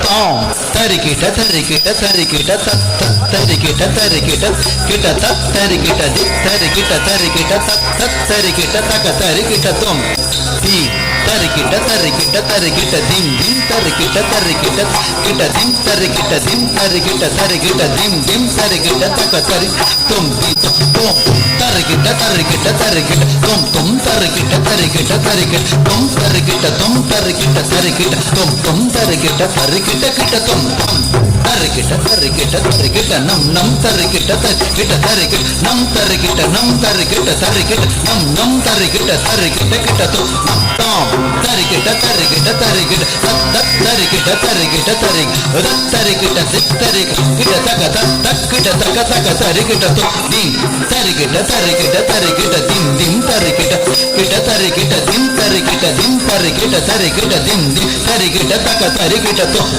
தாம் தரிக்கிட்ட தரிக்கிட்ட தரிக்கிட்ட தரிக்கிட்ட தரிக்கிட்ட கிட்ட தரிக்கிட்ட தி தரிக்கிட்ட தரிக்கிட்ட தரிக்கிட்ட தக்க தரிக்கிட்ட தும் தி தரிக்கிட்ட தரிக்கிட்ட தரிக்கிட்ட திம் திம் தரிக்கிட்ட தரிக்கிட்ட கிட்ட திம் தரிக்கிட்ட திம் தரிக்கிட்ட தரிக்கிட்ட திம் திம் தரிக்கிட்ட தக்க தரி தும் தி தும் தரிக்கிட்ட தரிக்கிட்ட தரிக்கிட்ட தும் தும் தரிக்கிட்ட தரிக்கிட்ட தரிக்கிட்ட தும் தரிக்கிட்ட தரிக்கிட்ட தும் தும் தரிக்கிட்ட தரிக்கிட்ட கிட்ட தும் தும் தரிக்கிட்ட தரிக்கிட்ட தரிக்கிட்ட நம் நம் தரிக்கிட்ட தரிக்கிட்ட தரிக்கிட்ட நம் தரிக்கிட்ட தரிக்கிட்ட நம் நம் தரிக்கிட்ட தரிக்கிட்ட கிட்ட தும் நம் தாம் தரிக்கிட்ட தரிக்கிட்ட தரிக்கிட்ட தத் தரிக்கிட்ட தரிக்கிட்ட தரிக்கிட்ட தரிக்கிட்ட தரிக்கிட்ட தக்க தக்கிட்ட தக்க தக்க தரிக்கிட்ட தும் திம் தரிக்கிட்ட தரிக்கிட்ட தரிக்கிட்ட திம் திம் தரிக்கிட்ட கிட்ட தரிக்கிட்ட திம் தரிக்கிட்ட திம் தரிக்கிட்ட தரிக்கிட்ட திம் திம் தரிக்கிட்ட தக்க தரிக்கிட்ட தும்